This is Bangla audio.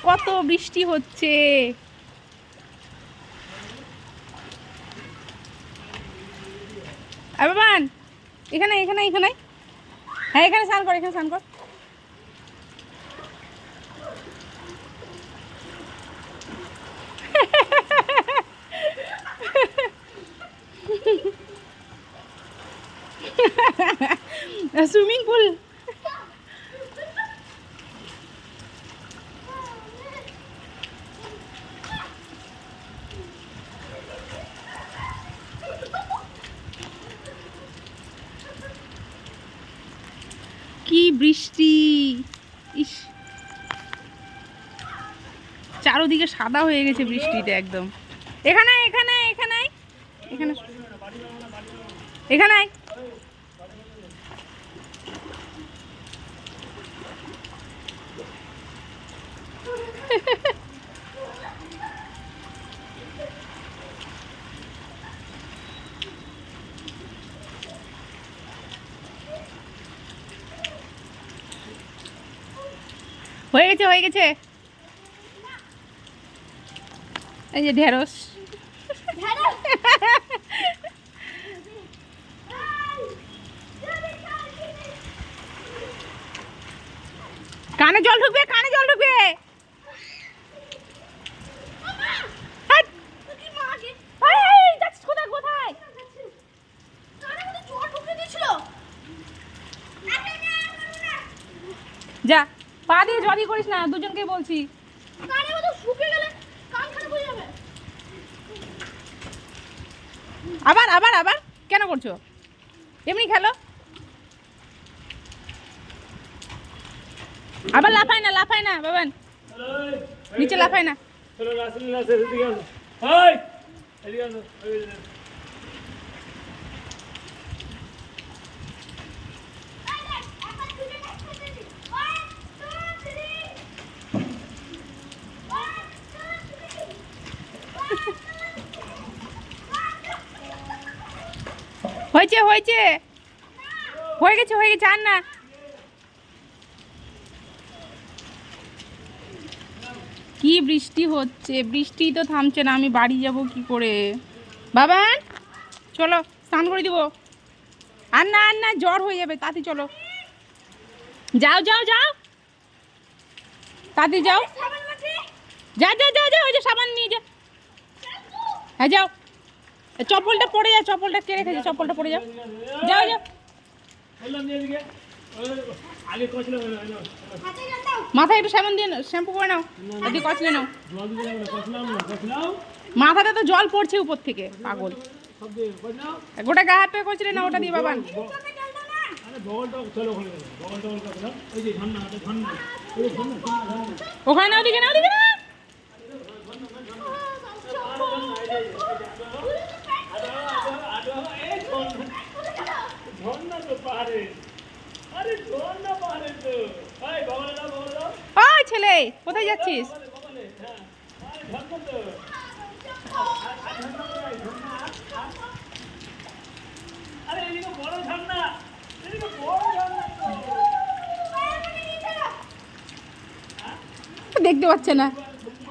কত বৃষ্টি হচ্ছে। বাবান এখানে এখানে এখানে, হ্যাঁ এখানে স্নান কর, এখানে স্নান কর। Swimming pool. কি বৃষ্টি, ইস চারোদিকে সাদা হয়ে গেছে বৃষ্টিতে একদম। এখানে এখানে এখানে এখানে এখানে হয়ে গেছে হয়ে গেছে। এই যে ঢেঁড়স। কানে জল ঢুকবে, কানে জল ঢুকবে। যা পা দিয়ে জলই করিস না, দুজনকে বলছি। আবার আবার আবার কেন করছো? এমনি খেলো। আবার লাফায় না, লাফায় না বাবান, নিচে লাফায় না। হয়েছে হয়েছে হয়ে গেছে হয়ে গেছে, আর না। কি বৃষ্টি হচ্ছে, বৃষ্টি তো থামছে না, আমি বাড়ি যাব কি করে? বাবান চলো স্নান করে দিব। আর না আর না, জ্বর হয়ে যাবে, তাড়াতাড়ি চলো। যাও যাও যাও তাড়াতাড়ি যাও। যা যা যা যা, ওই যে সাবান নিয়ে যা। হ্যাঁ যাও, চপ্পলটা পড়ে যা, চপ্পলটা কে রেখেছে, চপ্পলটা পড়ে যাও। যাও যাও, মাথায় একটু সাবান দিয়ে শ্যাম্পু করে নাও, যদি কচলে নাও। মাথাতে তো জল পড়ছে উপর থেকে, পাগল। গোটা গা হাত পেয়ে কচলে নাও, ওটা দিয়ে বাবান। ওখানে নাও, দিকে নাও, দিকে না। ওই ছেলে কোথায় যাচ্ছিস? দেখতে পাচ্ছে না।